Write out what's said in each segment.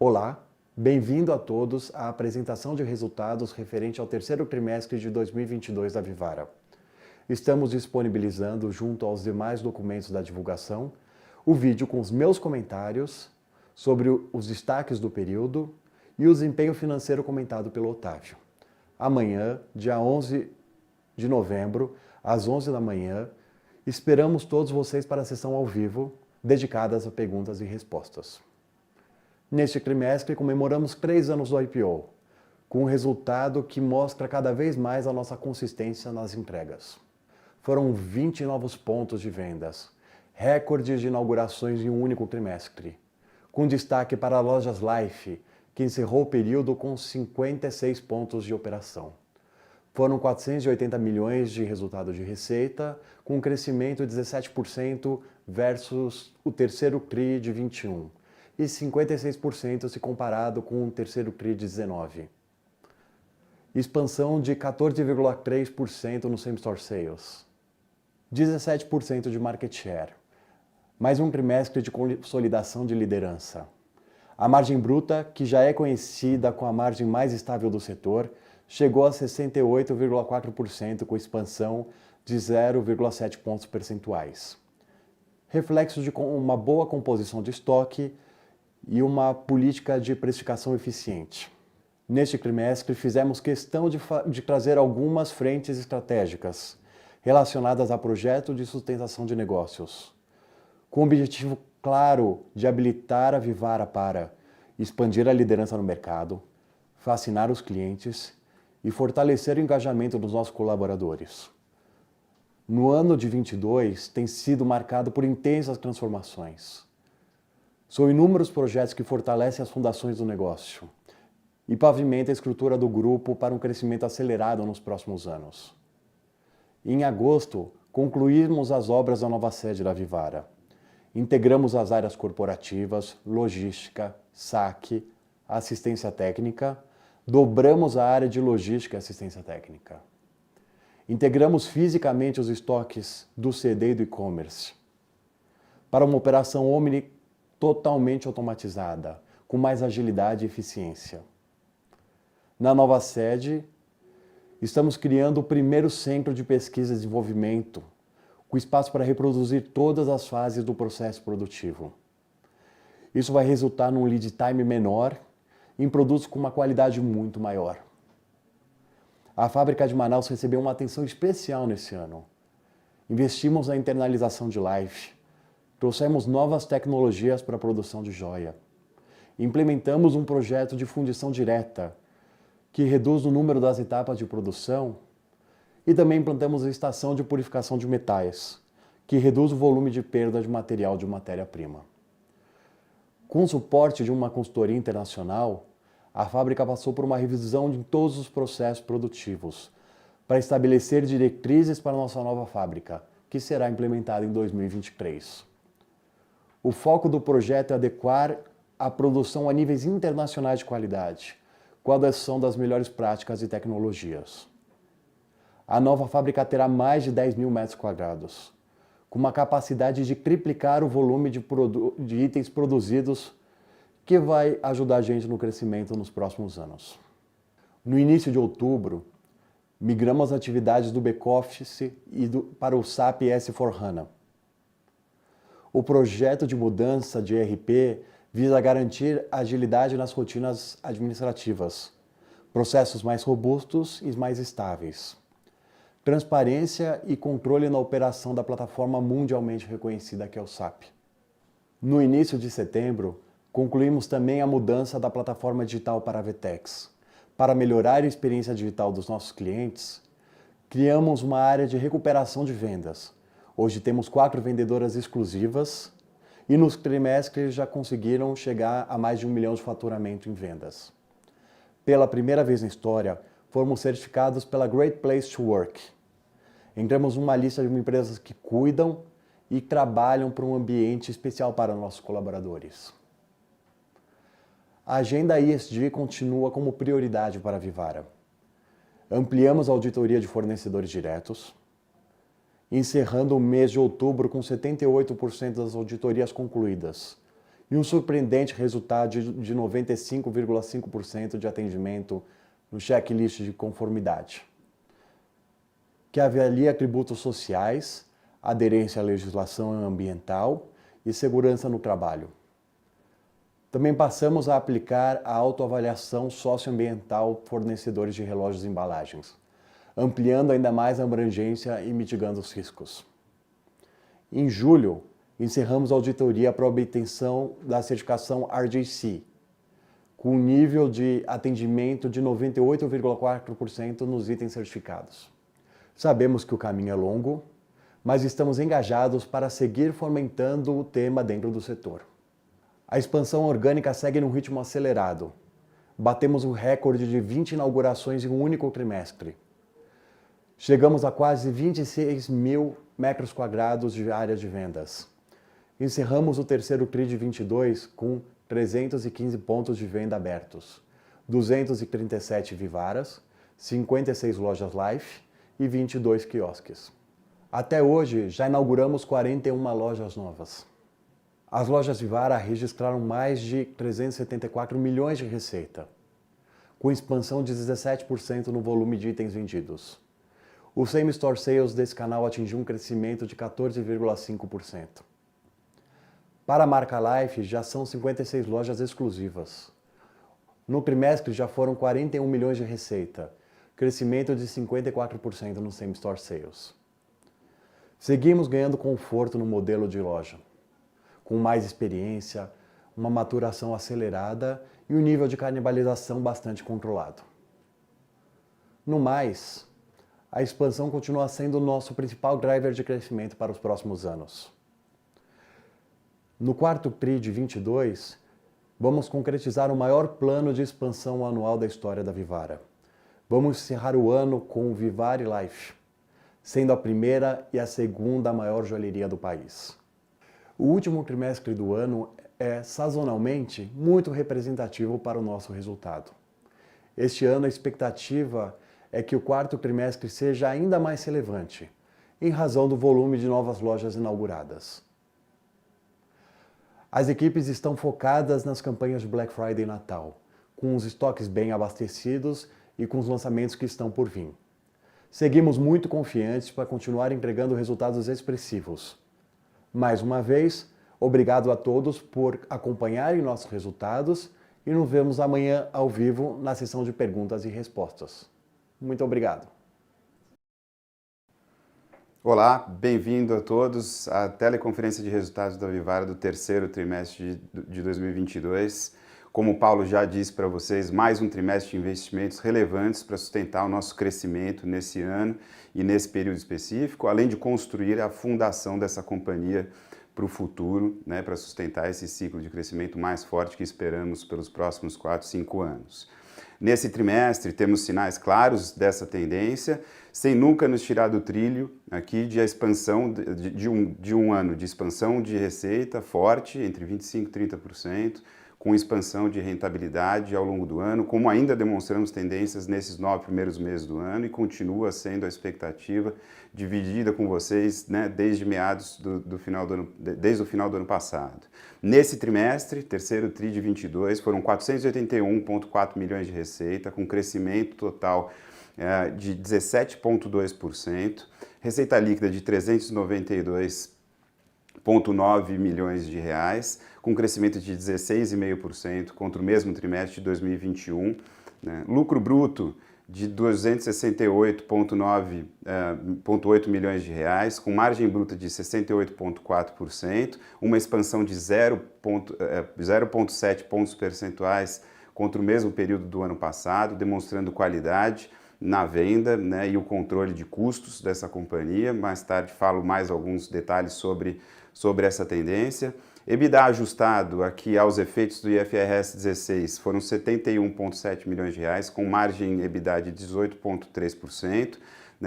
Olá, bem-vindo a todos à apresentação de resultados referente ao terceiro trimestre de 2022 da Vivara. Estamos disponibilizando, junto aos demais documentos da divulgação, o vídeo com os meus comentários sobre os destaques do período e o desempenho financeiro comentado pelo Otávio. Amanhã, dia 11 de novembro, às 11 da manhã, esperamos todos vocês para a sessão ao vivo, dedicadas a perguntas e respostas. Neste trimestre, comemoramos 3 anos do IPO, com um resultado que mostra cada vez mais a nossa consistência nas entregas. Foram 20 novos pontos de vendas, recordes de inaugurações em um único trimestre, com destaque para a Lojas Life, que encerrou o período com 56 pontos de operação. Foram 480 milhões de resultado de receita, com um crescimento de 17% versus o terceiro TRI de 21, e 56% se comparado com o terceiro TRI de 19. Expansão de 14,3% no same-store sales. 17% de market share. Mais um trimestre de consolidação de liderança. A margem bruta, que já é conhecida com a margem mais estável do setor, chegou a 68,4% com expansão de 0,7 pontos percentuais. Reflexo de uma boa composição de estoque e uma política de precificação eficiente. Neste trimestre, fizemos questão de trazer algumas frentes estratégicas relacionadas a projeto de sustentação de negócios, com o objetivo claro de habilitar a Vivara para expandir a liderança no mercado, fascinar os clientes e fortalecer o engajamento dos nossos colaboradores. No ano de 2022, tem sido marcado por intensas transformações. São inúmeros projetos que fortalecem as fundações do negócio e pavimentam a estrutura do grupo para um crescimento acelerado nos próximos anos. Em agosto, concluímos as obras da nova sede da Vivara. Integramos as áreas corporativas, logística, saque, assistência técnica, dobramos a área de logística e assistência técnica. Integramos fisicamente os estoques do CD e do e-commerce para uma operação omni totalmente automatizada, com mais agilidade e eficiência. Na nova sede, estamos criando o primeiro centro de pesquisa e desenvolvimento, com espaço para reproduzir todas as fases do processo produtivo. Isso vai resultar num lead time menor, em produtos com uma qualidade muito maior. A fábrica de Manaus recebeu uma atenção especial nesse ano. Investimos na internalização de Life, trouxemos novas tecnologias para a produção de joia. Implementamos um projeto de fundição direta, que reduz o número das etapas de produção, e também implantamos a estação de purificação de metais, que reduz o volume de perda de material de matéria-prima. Com o suporte de uma consultoria internacional, a fábrica passou por uma revisão de todos os processos produtivos, para estabelecer diretrizes para a nossa nova fábrica, que será implementada em 2023. O foco do projeto é adequar a produção a níveis internacionais de qualidade, com a adoção das melhores práticas e tecnologias. A nova fábrica terá mais de 10 mil metros quadrados, com uma capacidade de triplicar o volume de itens produzidos, que vai ajudar a gente no crescimento nos próximos anos. No início de outubro, migramos as atividades do back-office para o SAP S/4HANA. O projeto de mudança de ERP visa garantir agilidade nas rotinas administrativas, processos mais robustos e mais estáveis, transparência e controle na operação da plataforma mundialmente reconhecida que é o SAP. No início de setembro, concluímos também a mudança da plataforma digital para a VTEX. Para melhorar a experiência digital dos nossos clientes, criamos uma área de recuperação de vendas. Hoje temos 4 vendedoras exclusivas e nos trimestres já conseguiram chegar a mais de 1 milhão de faturamento em vendas. Pela primeira vez na história, fomos certificados pela Great Place to Work. Entramos numa lista de empresas que cuidam e trabalham para um ambiente especial para nossos colaboradores. A agenda ESG continua como prioridade para a Vivara. Ampliamos a auditoria de fornecedores diretos, encerrando o mês de outubro com 78% das auditorias concluídas e um surpreendente resultado de 95,5% de atendimento no checklist de conformidade, que avalia atributos sociais, aderência à legislação ambiental e segurança no trabalho. Também passamos a aplicar a autoavaliação socioambiental fornecedores de relógios e embalagens, ampliando ainda mais a abrangência e mitigando os riscos. Em julho, encerramos a auditoria para a obtenção da certificação RJC, com um nível de atendimento de 98,4% nos itens certificados. Sabemos que o caminho é longo, mas estamos engajados para seguir fomentando o tema dentro do setor. A expansão orgânica segue num ritmo acelerado. Batemos o recorde de 20 inaugurações em um único trimestre. Chegamos a quase 26 mil metros quadrados de área de vendas. Encerramos o terceiro TRI de 22 com 315 pontos de venda abertos, 237 Vivaras, 56 lojas Life e 22 quiosques. Até hoje, já inauguramos 41 lojas novas. As lojas Vivara registraram mais de 374 milhões de receita, com expansão de 17% no volume de itens vendidos. O Same Store Sales desse canal atingiu um crescimento de 14,5%. Para a marca Life, já são 56 lojas exclusivas. No trimestre, já foram 41 milhões de receita, crescimento de 54% no Same Store Sales. Seguimos ganhando conforto no modelo de loja, com mais experiência, uma maturação acelerada e um nível de canibalização bastante controlado. No mais, a expansão continua sendo o nosso principal driver de crescimento para os próximos anos. No quarto TRI de 22, vamos concretizar o maior plano de expansão anual da história da Vivara. Vamos encerrar o ano com o Vivara Life, sendo a primeira e a segunda maior joalheria do país. O último trimestre do ano é, sazonalmente, muito representativo para o nosso resultado. Este ano, a expectativa é que o quarto trimestre seja ainda mais relevante, em razão do volume de novas lojas inauguradas. As equipes estão focadas nas campanhas de Black Friday e Natal, com os estoques bem abastecidos e com os lançamentos que estão por vir. Seguimos muito confiantes para continuar entregando resultados expressivos. Mais uma vez, obrigado a todos por acompanharem nossos resultados e nos vemos amanhã ao vivo na sessão de perguntas e respostas. Muito obrigado. Olá, bem-vindo a todos à teleconferência de resultados da Vivara do terceiro trimestre de 2022. Como o Paulo já disse para vocês, mais um trimestre de investimentos relevantes para sustentar o nosso crescimento nesse ano e nesse período específico, além de construir a fundação dessa companhia para o futuro, para sustentar esse ciclo de crescimento mais forte que esperamos pelos próximos 4, 5 anos. Nesse trimestre, temos sinais claros dessa tendência, sem nunca nos tirar do trilho aqui de a expansão de um ano de expansão de receita forte, entre 25% e 30%, com expansão de rentabilidade ao longo do ano, como ainda demonstramos tendências nesses 9 primeiros meses do ano e continua sendo a expectativa dividida com vocês desde meados desde o final do ano passado. Nesse trimestre, terceiro TRI de 22, foram 481,4 milhões de receita, com crescimento total de 17,2%, receita líquida de 392,9 milhões de reais, com crescimento de 16,5% contra o mesmo trimestre de 2021, lucro bruto de 268,8 milhões de reais, com margem bruta de 68,4%, uma expansão de 0,7 pontos percentuais contra o mesmo período do ano passado, demonstrando qualidade na venda e o controle de custos dessa companhia. Mais tarde falo mais alguns detalhes sobre essa tendência. EBITDA ajustado aqui aos efeitos do IFRS 16 foram 71,7 milhões de reais, com margem EBITDA de 18,3%,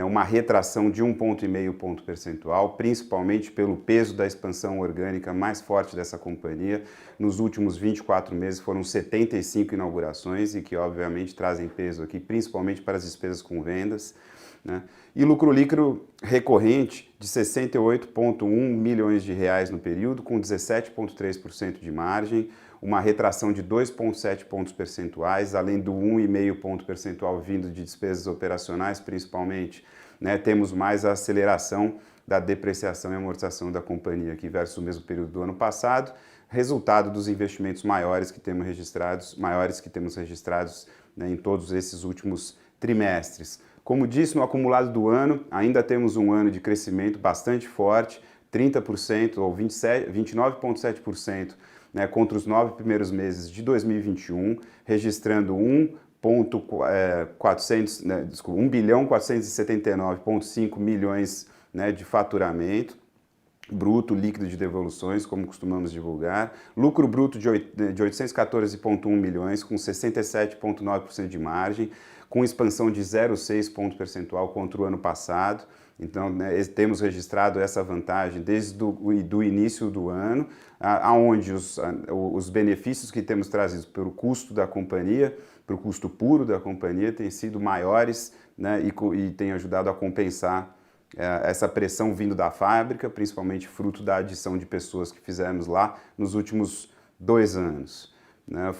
uma retração de 1,5 ponto percentual, principalmente pelo peso da expansão orgânica mais forte dessa companhia. Nos últimos 24 meses foram 75 inaugurações e que obviamente trazem peso aqui, principalmente para as despesas com vendas. né? E lucro líquido recorrente de 68,1 milhões de reais no período, com 17,3% de margem, uma retração de 2,7 pontos percentuais, além do 1,5 ponto percentual vindo de despesas operacionais, principalmente, né? Temos mais a aceleração da depreciação e amortização da companhia aqui versus o mesmo período do ano passado, resultado dos investimentos maiores que temos registrados, né, em todos esses últimos trimestres. Como disse, no acumulado do ano, ainda temos um ano de crescimento bastante forte, 30% ou 29,7%, né, contra os 9 primeiros meses de 2021, registrando 1 bilhão 479,5 milhões, né, de faturamento bruto, líquido de devoluções, como costumamos divulgar, lucro bruto de 814,1 milhões, com 67,9% de margem, com expansão de 0,6 ponto percentual contra o ano passado. Então, né, temos registrado essa vantagem desde do início do ano, aonde os benefícios que temos trazido pelo custo da companhia, para o custo puro da companhia, têm sido maiores, né, e têm ajudado a compensar essa pressão vindo da fábrica, principalmente fruto da adição de pessoas que fizemos lá nos últimos 2 anos.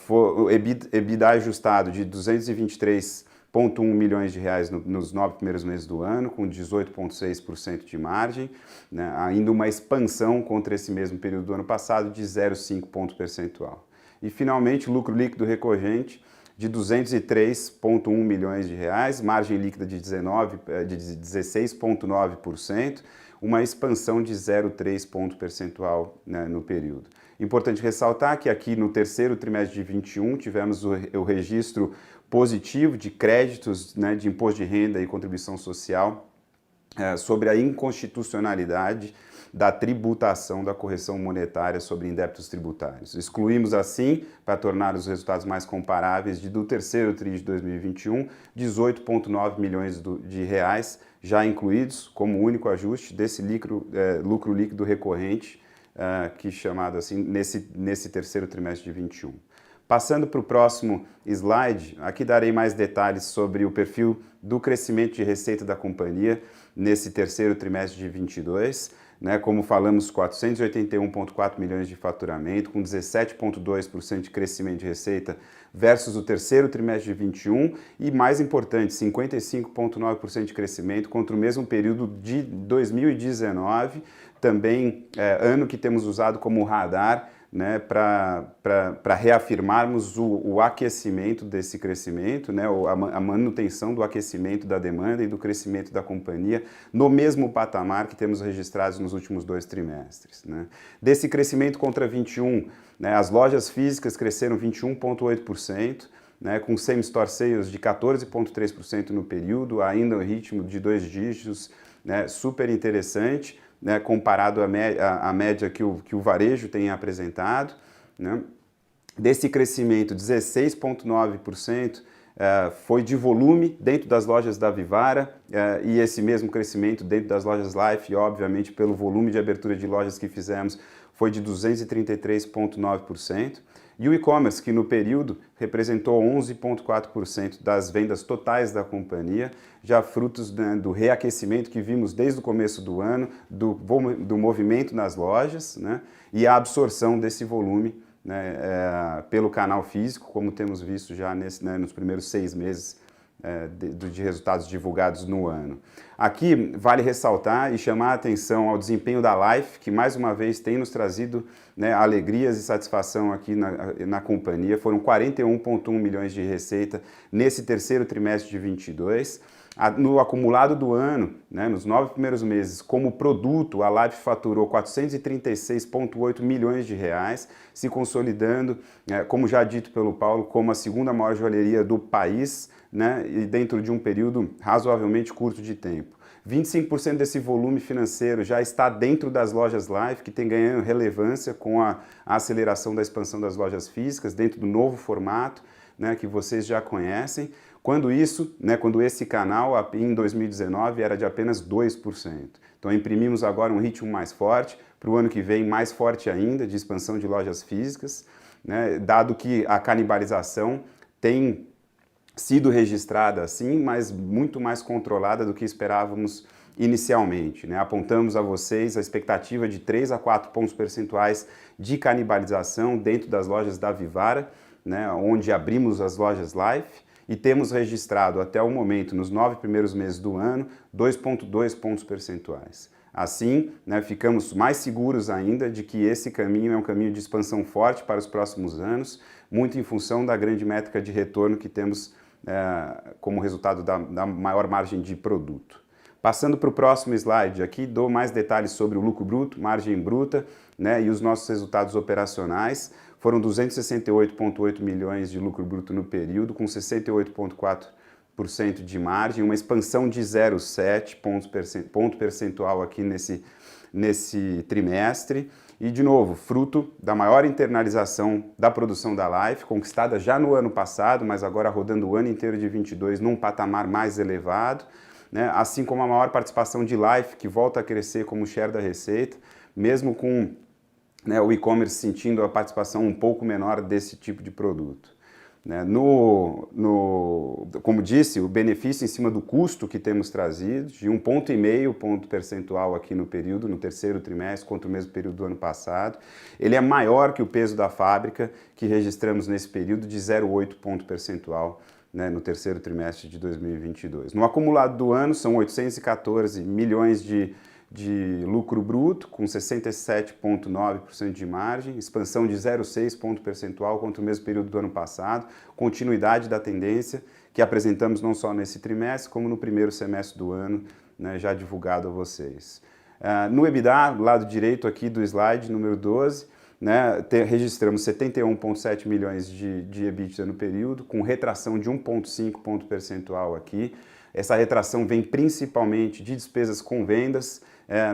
O EBITDA ajustado de 223,1 milhões de reais nos 9 primeiros meses do ano, com 18,6% de margem, né? Ainda uma expansão contra esse mesmo período do ano passado de 0,5 ponto percentual. E finalmente, lucro líquido recorrente de 203,1 milhões de reais, margem líquida de 16,9%, uma expansão de 0,3 ponto percentual, né, no período. Importante ressaltar que aqui no terceiro trimestre de 21 tivemos o registro positivo de créditos, né, de imposto de renda e contribuição social sobre a inconstitucionalidade da tributação da correção monetária sobre indébitos tributários. Excluímos assim, para tornar os resultados mais comparáveis, do terceiro TRI de 2021, 18,9 milhões de reais já incluídos como único ajuste desse lucro líquido recorrente, que chamado assim, nesse terceiro trimestre de 21. Passando para o próximo slide, aqui darei mais detalhes sobre o perfil do crescimento de receita da companhia nesse terceiro trimestre de 22. Né, como falamos, 481,4 milhões de faturamento, com 17,2% de crescimento de receita versus o terceiro trimestre de 21 e, mais importante, 55,9% de crescimento contra o mesmo período de 2019, também ano que temos usado como radar, né, para reafirmarmos o aquecimento desse crescimento, né, a manutenção do aquecimento da demanda e do crescimento da companhia no mesmo patamar que temos registrados nos últimos 2 trimestres. Né. Desse crescimento contra 21, né, as lojas físicas cresceram 21,8%, né, com same-store sales de 14,3% no período, ainda o ritmo de 2 dígitos, né, super interessante, né, comparado à média que o varejo tem apresentado. Né. Desse crescimento, 16,9% foi de volume dentro das lojas da Vivara, e esse mesmo crescimento dentro das lojas Life, e obviamente pelo volume de abertura de lojas que fizemos, foi de 233,9%. E o e-commerce, que no período representou 11,4% das vendas totais da companhia, já frutos, né, do reaquecimento que vimos desde o começo do ano, do movimento nas lojas, né, e a absorção desse volume, né, pelo canal físico, como temos visto já nos primeiros 6 meses de resultados divulgados no ano. Aqui vale ressaltar e chamar a atenção ao desempenho da Life, que mais uma vez tem nos trazido, né, alegrias e satisfação aqui na companhia. Foram 41,1 milhões de receita nesse terceiro trimestre de 22. No acumulado do ano, né, nos 9 primeiros meses, como produto, a Life faturou 436,8 milhões de reais, se consolidando, como já dito pelo Paulo, como a segunda maior joalheria do país, né, e dentro de um período razoavelmente curto de tempo. 25% desse volume financeiro já está dentro das lojas Life, que tem ganhando relevância com a aceleração da expansão das lojas físicas, dentro do novo formato, né, que vocês já conhecem. Quando esse canal, em 2019, era de apenas 2%. Então, imprimimos agora um ritmo mais forte, para o ano que vem mais forte ainda, de expansão de lojas físicas, né, dado que a canibalização tem sido registrada assim, mas muito mais controlada do que esperávamos inicialmente, né? Apontamos a vocês a expectativa de 3 a 4 pontos percentuais de canibalização dentro das lojas da Vivara, né? Onde abrimos as lojas Life, e temos registrado até o momento, nos 9 primeiros meses do ano, 2,2 pontos percentuais. Assim, né, ficamos mais seguros ainda de que esse caminho é um caminho de expansão forte para os próximos anos, muito em função da grande métrica de retorno que temos como resultado da maior margem de produto. Passando para o próximo slide, aqui dou mais detalhes sobre o lucro bruto, margem bruta, né, e os nossos resultados operacionais. Foram 268,8 milhões de lucro bruto no período, com 68,4% de margem, uma expansão de 0,7 ponto percentual aqui nesse trimestre. E, de novo, fruto da maior internalização da produção da Life, conquistada já no ano passado, mas agora rodando o ano inteiro de 22 num patamar mais elevado, né? Assim como a maior participação de Life, que volta a crescer como share da receita, mesmo com, né, o e-commerce sentindo a participação um pouco menor desse tipo de produto. Né? Como disse, o benefício em cima do custo que temos trazido, de 1,5 ponto percentual aqui no período, no terceiro trimestre, contra o mesmo período do ano passado, ele é maior que o peso da fábrica que registramos nesse período, de 0,8 ponto percentual, né, no terceiro trimestre de 2022. No acumulado do ano, são 814 milhões de lucro bruto, com 67,9% de margem, expansão de 0,6 ponto percentual contra o mesmo período do ano passado, continuidade da tendência que apresentamos não só nesse trimestre, como no primeiro semestre do ano, né, já divulgado a vocês. No EBITDA, lado direito aqui do slide, número 12, né, registramos 71,7 milhões de EBITDA no período, com retração de 1,5 ponto percentual aqui. Essa retração vem principalmente de despesas com vendas,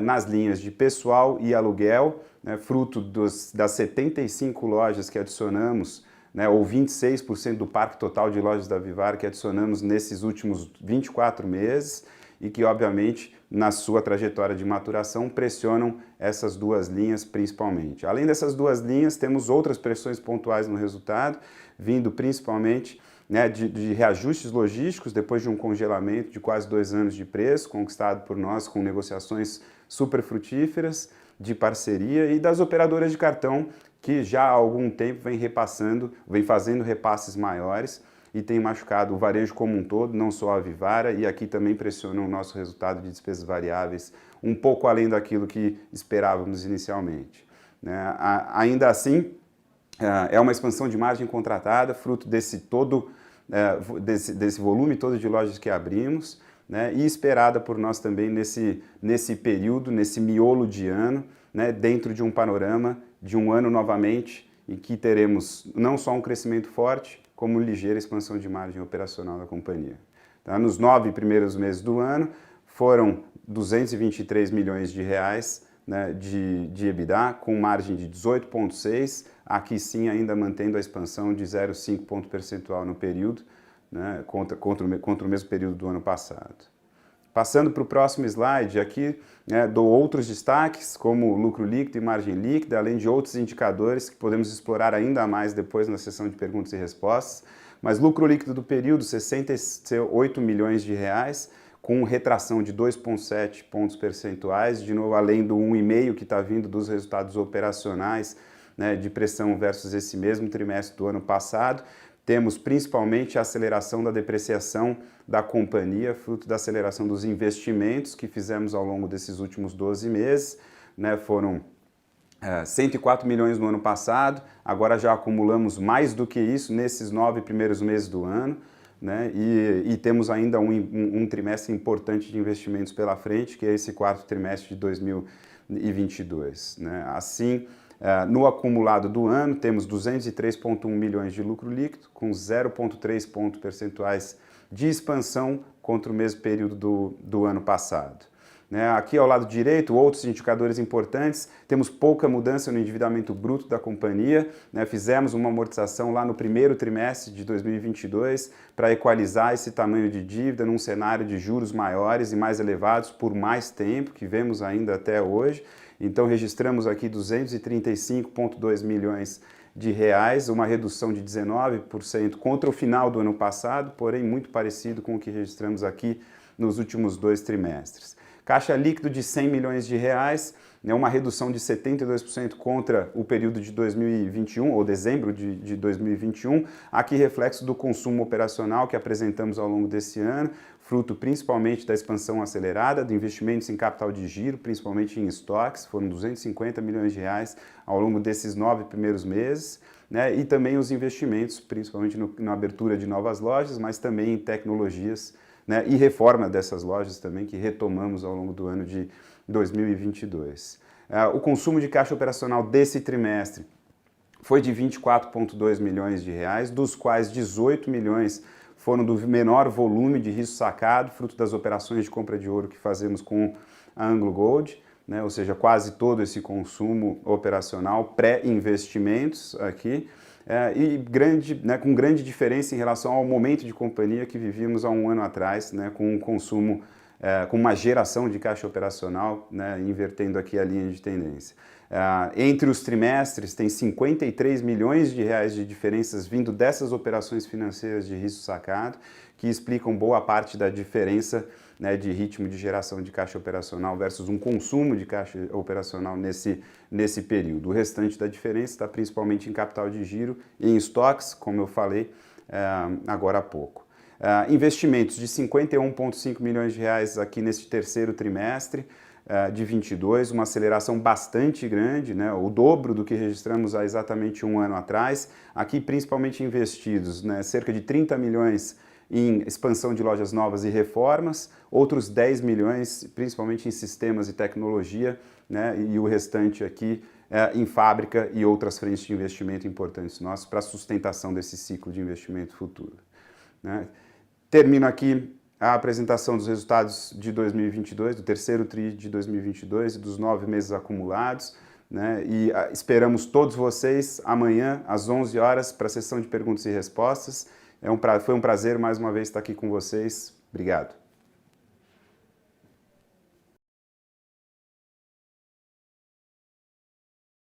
nas linhas de pessoal e aluguel, né, fruto das 75 lojas que adicionamos, né, ou 26% do parque total de lojas da Vivara que adicionamos nesses últimos 24 meses e que, obviamente, na sua trajetória de maturação, pressionam essas duas linhas principalmente. Além dessas duas linhas, temos outras pressões pontuais no resultado, vindo principalmente, né, de reajustes logísticos, depois de um congelamento de quase 2 anos de preço, conquistado por nós com negociações super frutíferas, de parceria, e das operadoras de cartão, que já há algum tempo vem fazendo repasses maiores e tem machucado o varejo como um todo, não só a Vivara, e aqui também pressionam o nosso resultado de despesas variáveis, um pouco além daquilo que esperávamos inicialmente. Né? Ainda assim, é uma expansão de margem contratada, fruto desse volume todo de lojas que abrimos, né, e esperada por nós também nesse período, nesse miolo de ano, né, dentro de um panorama de um ano novamente em que teremos não só um crescimento forte, como ligeira expansão de margem operacional da companhia. Tá? Nos 9 primeiros meses do ano, foram 223 milhões de reais, né, de EBITDA, com margem de 18,6%, aqui sim ainda mantendo a expansão de 0,5 ponto percentual no período, né, contra o mesmo período do ano passado. Passando para o próximo slide, aqui, né, dou outros destaques, como lucro líquido e margem líquida, além de outros indicadores que podemos explorar ainda mais depois na sessão de perguntas e respostas. Mas lucro líquido do período, 68 milhões de reais, com retração de 2,7 pontos percentuais, de novo além do 1,5 que está vindo dos resultados operacionais, né, de pressão versus esse mesmo trimestre do ano passado. Temos principalmente a aceleração da depreciação da companhia, fruto da aceleração dos investimentos que fizemos ao longo desses últimos 12 meses. Né, foram 104 milhões no ano passado, agora já acumulamos mais do que isso nesses 9 primeiros meses do ano. Né, e temos ainda um trimestre importante de investimentos pela frente, que é esse quarto trimestre de 2022. Né. Assim, no acumulado do ano, temos 203,1 milhões de lucro líquido, com 0,3 pontos percentuais de expansão contra o mesmo período do ano passado. Né, aqui ao lado direito, outros indicadores importantes, temos pouca mudança no endividamento bruto da companhia, né, fizemos uma amortização lá no primeiro trimestre de 2022 para equalizar esse tamanho de dívida num cenário de juros maiores e mais elevados por mais tempo, que vemos ainda até hoje. Então registramos aqui 235,2 milhões de reais, uma redução de 19% contra o final do ano passado, porém muito parecido com o que registramos aqui nos últimos 2 trimestres. Caixa líquido de 100 milhões de reais, né, uma redução de 72% contra o período de 2021, ou dezembro de 2021, aqui reflexo do consumo operacional que apresentamos ao longo desse ano, fruto principalmente da expansão acelerada, de investimentos em capital de giro, principalmente em estoques, foram 250 milhões de reais ao longo desses 9 primeiros meses, né, e também os investimentos, principalmente na abertura de novas lojas, mas também em tecnologias, né, e reforma dessas lojas também, que retomamos ao longo do ano de 2022. O consumo de caixa operacional desse trimestre foi de 24,2 milhões de reais, dos quais 18 milhões foram do menor volume de risco sacado, fruto das operações de compra de ouro que fazemos com a AngloGold, né, ou seja, quase todo esse consumo operacional pré-investimentos aqui, com grande diferença em relação ao momento de companhia que vivíamos há um ano atrás, né, com um consumo, com uma geração de caixa operacional, né, invertendo aqui a linha de tendência. Entre os trimestres tem 53 milhões de reais de diferenças vindo dessas operações financeiras de risco sacado, que explicam boa parte da diferença, né, de ritmo de geração de caixa operacional versus um consumo de caixa operacional nesse período. O restante da diferença está principalmente em capital de giro e em estoques, como eu falei agora há pouco. Investimentos de 51,5 milhões de reais aqui neste terceiro trimestre de 22, uma aceleração bastante grande, né, o dobro do que registramos há exatamente um ano atrás. Aqui principalmente investidos, né, cerca de 30 milhões em expansão de lojas novas e reformas, outros 10 milhões principalmente em sistemas e tecnologia, né, e o restante aqui em fábrica e outras frentes de investimento importantes nossos para a sustentação desse ciclo de investimento futuro, né. Termino aqui a apresentação dos resultados de 2022, do terceiro TRI de 2022 e dos 9 meses acumulados, né? E esperamos todos vocês amanhã às 11 horas para a sessão de perguntas e respostas. Foi um prazer mais uma vez estar aqui com vocês. Obrigado.